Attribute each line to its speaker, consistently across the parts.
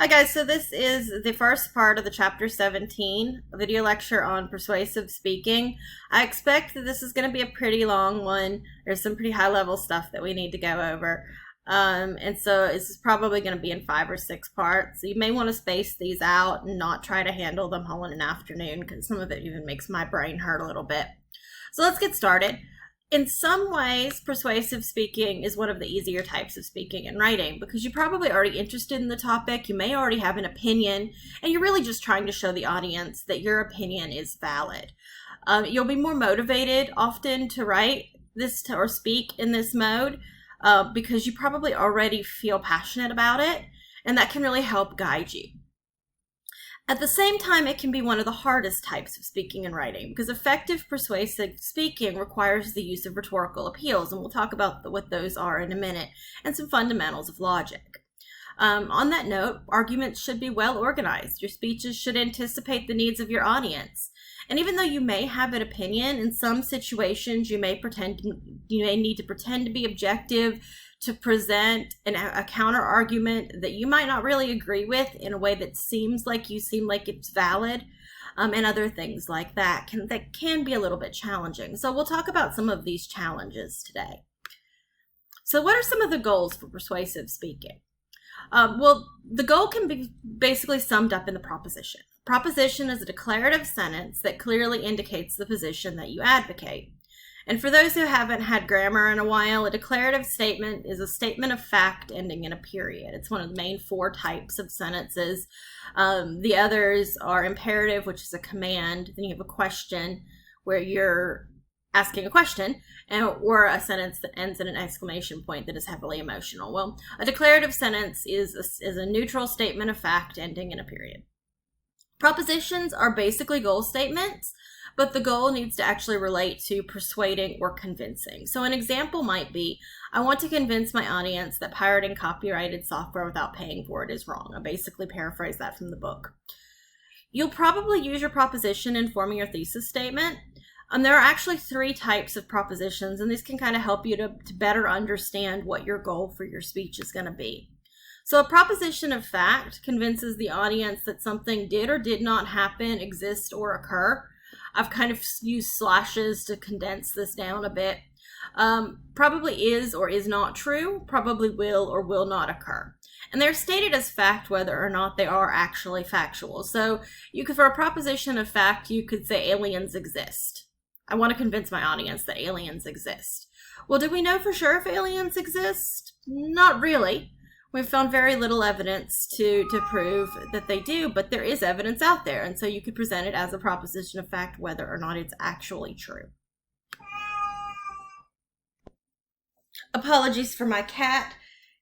Speaker 1: Hi guys, so this is the first part of the chapter 17 video lecture on persuasive speaking. I expect that this is going to be a pretty long one. There's some pretty high level stuff that we need to go over. And so this is probably going to be in 5 or 6 parts. So you may want to space these out and not try to handle them all in an afternoon because some of it even makes my brain hurt a little bit. So let's get started. In some ways, persuasive speaking is one of the easier types of speaking and writing because you're probably already interested in the topic, you may already have an opinion, and you're really just trying to show the audience that your opinion is valid. You'll be more motivated often to write this or speak in this mode because you probably already feel passionate about it, and that can really help guide you. At the same time, it can be one of the hardest types of speaking and writing because effective persuasive speaking requires the use of rhetorical appeals, and we'll talk about what those are in a minute, and some fundamentals of logic. On that note, arguments should be well organized. Your speeches should anticipate the needs of your audience. And even though you may have an opinion, in some situations you may need to pretend to be objective, to present a counter argument that you might not really agree with in a way that seems like it's valid, and other things like that can be a little bit challenging. So we'll talk about some of these challenges today. So what are some of the goals for persuasive speaking? Well, the goal can be basically summed up in the proposition. Proposition is a declarative sentence that clearly indicates the position that you advocate. And for those who haven't had grammar in a while, a declarative statement is a statement of fact ending in a period. It's one of the main 4 types of sentences. The others are imperative, which is a command. Then you have a question, where you're asking a question, or a sentence that ends in an exclamation point that is heavily emotional. Well, a declarative sentence is a neutral statement of fact ending in a period. Propositions are basically goal statements, but the goal needs to actually relate to persuading or convincing. So an example might be, I want to convince my audience that pirating copyrighted software without paying for it is wrong. I basically paraphrase that from the book. You'll probably use your proposition in forming your thesis statement. There are actually 3 types of propositions, and these can kind of help you to better understand what your goal for your speech is going to be. So a proposition of fact convinces the audience that something did or did not happen, exist, or occur. I've kind of used slashes to condense this down a bit. Probably is or is not true, probably will or will not occur. And they're stated as fact whether or not they are actually factual. So you could, for a proposition of fact, you could say aliens exist. I want to convince my audience that aliens exist. Well, do we know for sure if aliens exist? Not really. We've found very little evidence to prove that they do, but there is evidence out there, and so you could present it as a proposition of fact whether or not it's actually true. Apologies for my cat.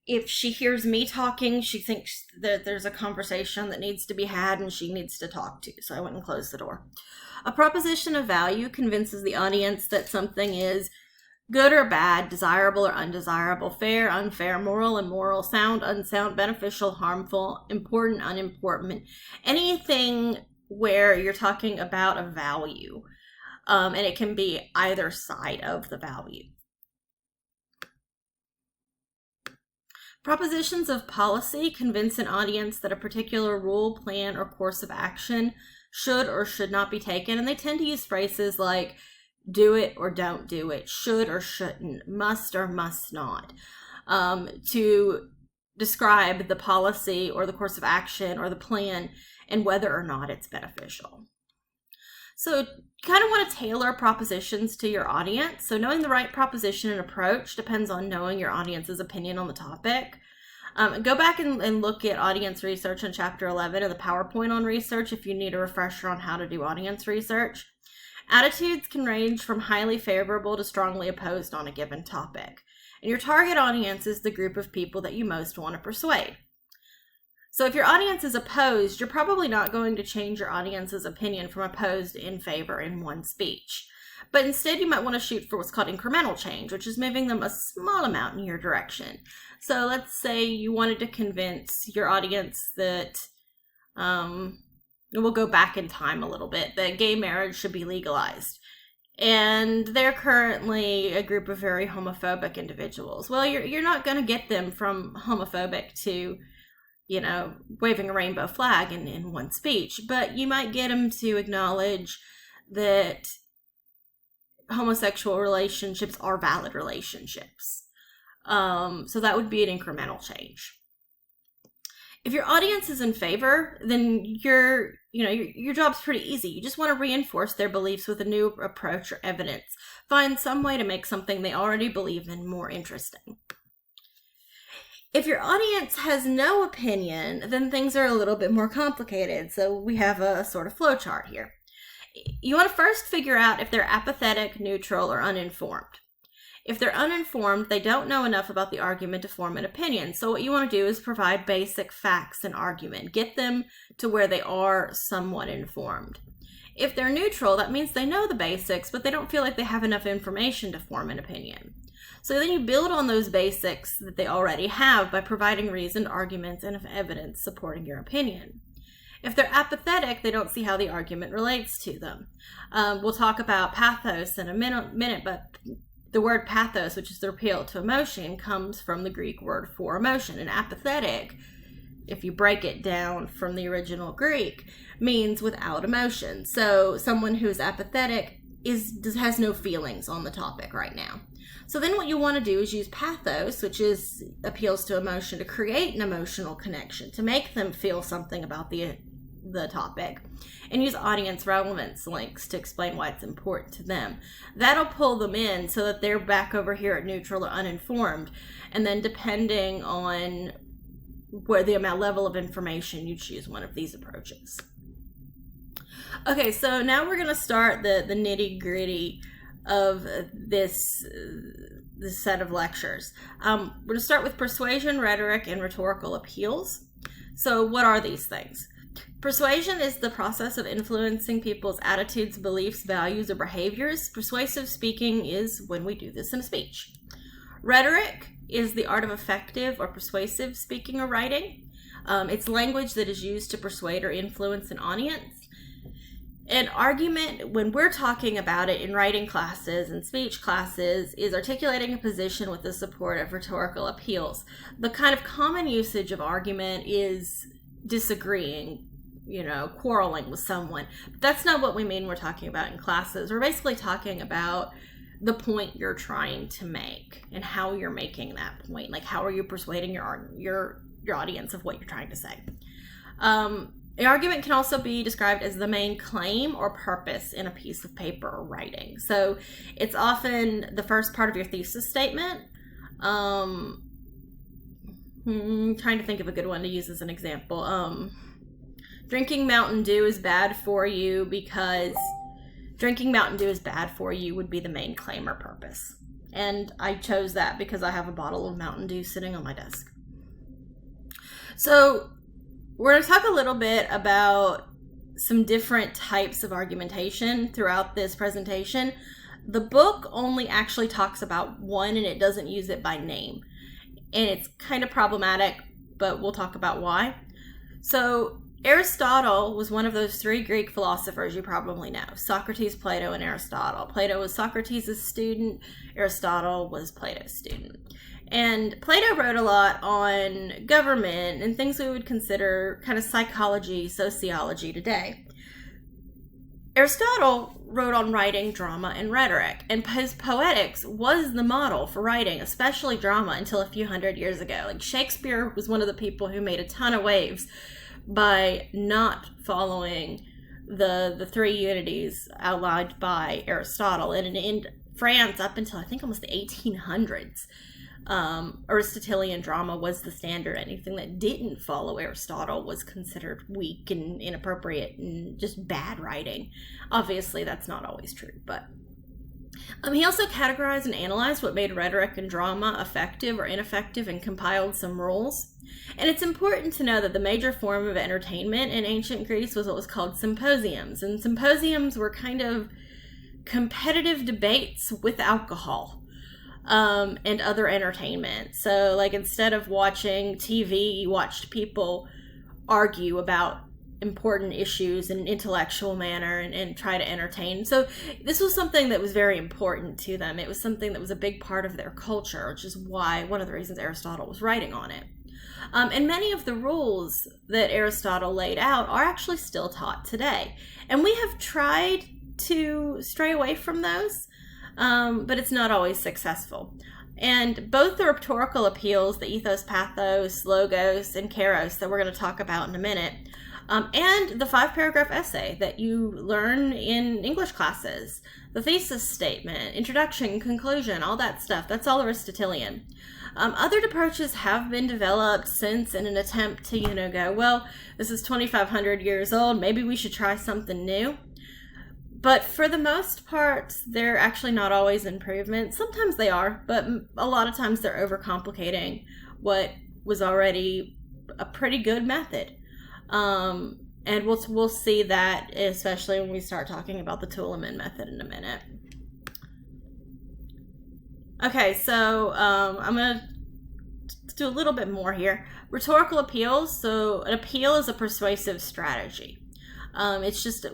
Speaker 1: If she hears me talking, she thinks that there's a conversation that needs to be had and she needs to talk to, so I went and closed the door. A proposition of value convinces the audience that something is good or bad, desirable or undesirable, fair, unfair, moral, immoral, sound, unsound, beneficial, harmful, important, unimportant, anything where you're talking about a value, and it can be either side of the value. Propositions of policy convince an audience that a particular rule, plan, or course of action should or should not be taken, and they tend to use phrases like do it or don't do it, should or shouldn't, must or must not, to describe the policy or the course of action or the plan and whether or not it's beneficial. So you kind of want to tailor propositions to your audience. So knowing the right proposition and approach depends on knowing your audience's opinion on the topic. Go back and look at audience research in chapter 11 of the PowerPoint on research if you need a refresher on how to do audience research. Attitudes can range from highly favorable to strongly opposed on a given topic. And your target audience is the group of people that you most want to persuade. So if your audience is opposed, you're probably not going to change your audience's opinion from opposed to in favor in one speech. But instead, you might want to shoot for what's called incremental change, which is moving them a small amount in your direction. So let's say you wanted to convince your audience that, we'll go back in time a little bit, that gay marriage should be legalized. And they're currently a group of very homophobic individuals. Well, you're not going to get them from homophobic to waving a rainbow flag in one speech, but you might get them to acknowledge that homosexual relationships are valid relationships. So that would be an incremental change. If your audience is in favor, then your job's pretty easy. You just want to reinforce their beliefs with a new approach or evidence. Find some way to make something they already believe in more interesting. If your audience has no opinion, then things are a little bit more complicated. So we have a sort of flowchart here. You want to first figure out if they're apathetic, neutral, or uninformed. If they're uninformed, they don't know enough about the argument to form an opinion. So what you want to do is provide basic facts and argument. Get them to where they are somewhat informed. If they're neutral, that means they know the basics, but they don't feel like they have enough information to form an opinion. So then you build on those basics that they already have by providing reasoned arguments and evidence supporting your opinion. If they're apathetic, they don't see how the argument relates to them. We'll talk about pathos in a minute, but the word pathos, which is the appeal to emotion, comes from the Greek word for emotion. And apathetic, if you break it down from the original Greek, means without emotion. So someone who is apathetic has no feelings on the topic right now. So then what you want to do is use pathos, which is appeals to emotion, to create an emotional connection, to make them feel something about the topic, and use audience relevance links to explain why it's important to them. That'll pull them in so that they're back over here at neutral or uninformed, and then depending on where the level of information, you choose one of these approaches. Okay, so now we're going to start the nitty-gritty of this set of lectures. We're going to start with persuasion, rhetoric, and rhetorical appeals. So what are these things? Persuasion is the process of influencing people's attitudes, beliefs, values, or behaviors. Persuasive speaking is when we do this in a speech. Rhetoric is the art of effective or persuasive speaking or writing. It's language that is used to persuade or influence an audience. An argument, when we're talking about it in writing classes and speech classes, is articulating a position with the support of rhetorical appeals. The kind of common usage of argument is disagreeing, quarreling with someone. But that's not what we mean we're talking about in classes. We're basically talking about the point you're trying to make and how you're making that point. Like, how are you persuading your audience of what you're trying to say? An argument can also be described as the main claim or purpose in a piece of paper or writing. So it's often the first part of your thesis statement. Trying to think of a good one to use as an example. Drinking Mountain Dew is bad for you because drinking Mountain Dew is bad for you would be the main claim or purpose. And I chose that because I have a bottle of Mountain Dew sitting on my desk. So we're going to talk a little bit about some different types of argumentation throughout this presentation. The book only actually talks about one, and it doesn't use it by name. And it's kind of problematic, but we'll talk about why. So Aristotle was one of those three Greek philosophers you probably know: Socrates, Plato, and Aristotle. Plato was Socrates' student. Aristotle was Plato's student. And Plato wrote a lot on government and things we would consider kind of psychology, sociology today. Aristotle wrote on writing, drama, and rhetoric, and his poetics was the model for writing, especially drama, until a few hundred years ago. Like, Shakespeare was one of the people who made a ton of waves by not following the three unities outlined by Aristotle. And in France, up until I think almost the 1800s, Aristotelian drama was the standard. Anything that didn't follow Aristotle was considered weak and inappropriate and just bad writing. Obviously, that's not always true, but he also categorized and analyzed what made rhetoric and drama effective or ineffective and compiled some rules. And it's important to know that the major form of entertainment in ancient Greece was what was called symposiums. And symposiums were kind of competitive debates with alcohol. And other entertainment. So, like, instead of watching TV, you watched people argue about important issues in an intellectual manner and try to entertain. So this was something that was very important to them. It was something that was a big part of their culture, which is why one of the reasons Aristotle was writing on it. And many of the rules that Aristotle laid out are actually still taught today. And we have tried to stray away from those, but it's not always successful. And both the rhetorical appeals, the ethos, pathos, logos, and kairos that we're going to talk about in a minute, and the 5-paragraph essay that you learn in English classes, the thesis statement, introduction, conclusion, all that stuff, that's all Aristotelian. Other approaches have been developed since in an attempt to, go, well, this is 2,500 years old, maybe we should try something new. But for the most part, they're actually not always improvements. Sometimes they are, but a lot of times they're overcomplicating what was already a pretty good method. And we'll see that, especially when we start talking about the Toulamin method in a minute. Okay, so I'm going to do a little bit more here. Rhetorical appeals. So an appeal is a persuasive strategy. It's just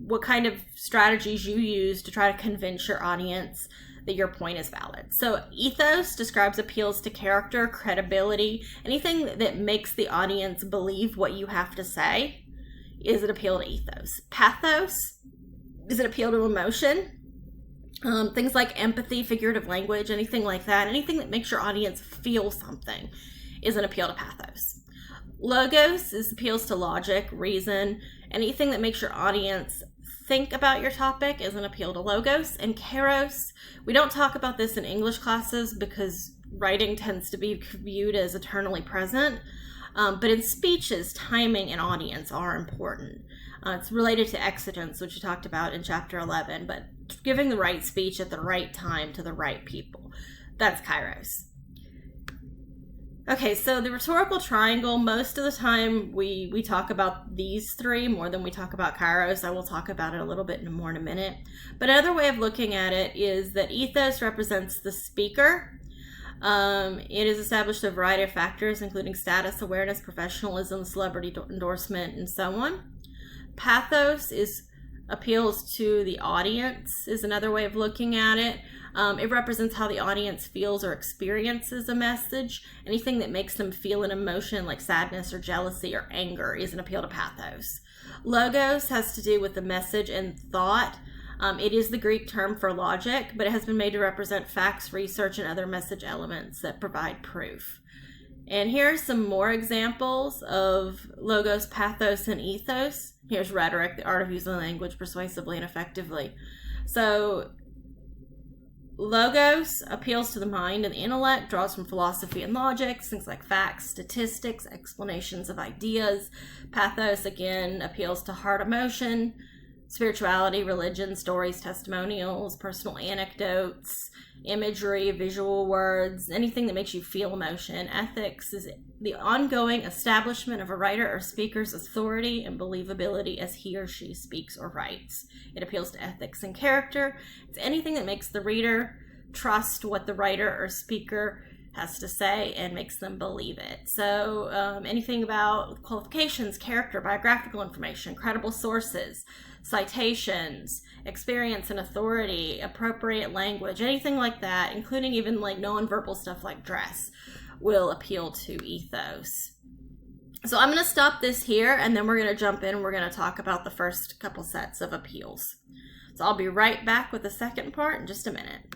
Speaker 1: what kind of strategies you use to try to convince your audience that your point is valid. So ethos describes appeals to character, credibility, anything that makes the audience believe what you have to say is an appeal to ethos. Pathos is an appeal to emotion. Things like empathy, figurative language, anything like that, anything that makes your audience feel something is an appeal to pathos. Logos is appeals to logic, reason, anything that makes your audience think about your topic is an appeal to logos. And kairos, we don't talk about this in English classes because writing tends to be viewed as eternally present. But in speeches, timing and audience are important. It's related to exigence, which we talked about in chapter 11, but giving the right speech at the right time to the right people. That's kairos. Okay, so the rhetorical triangle, most of the time we talk about these three more than we talk about kairos. I will talk about it a little bit more in a minute. But another way of looking at it is that ethos represents the speaker. It is established a variety of factors, including status, awareness, professionalism, celebrity endorsement, and so on. Pathos appeals to the audience, is another way of looking at it. It represents how the audience feels or experiences a message. Anything that makes them feel an emotion like sadness or jealousy or anger is an appeal to pathos. Logos has to do with the message and thought. It is the Greek term for logic, but it has been made to represent facts, research, and other message elements that provide proof. And here are some more examples of logos, pathos, and ethos. Here's rhetoric, the art of using language persuasively and effectively. So logos appeals to the mind and the intellect, draws from philosophy and logic, things like facts, statistics, explanations of ideas. Pathos, again, appeals to heart emotion, spirituality, religion, stories, testimonials, personal anecdotes, imagery, visual words, anything that makes you feel emotion. Ethics is the ongoing establishment of a writer or speaker's authority and believability as he or she speaks or writes. It appeals to ethics and character. It's anything that makes the reader trust what the writer or speaker has to say and makes them believe it. So anything about qualifications, character, biographical information, credible sources, citations, experience and authority, appropriate language, anything like that, including even like non-verbal stuff like dress, will appeal to ethos. So I'm going to stop this here, and then we're going to jump in and we're going to talk about the first couple sets of appeals. So I'll be right back with the second part in just a minute.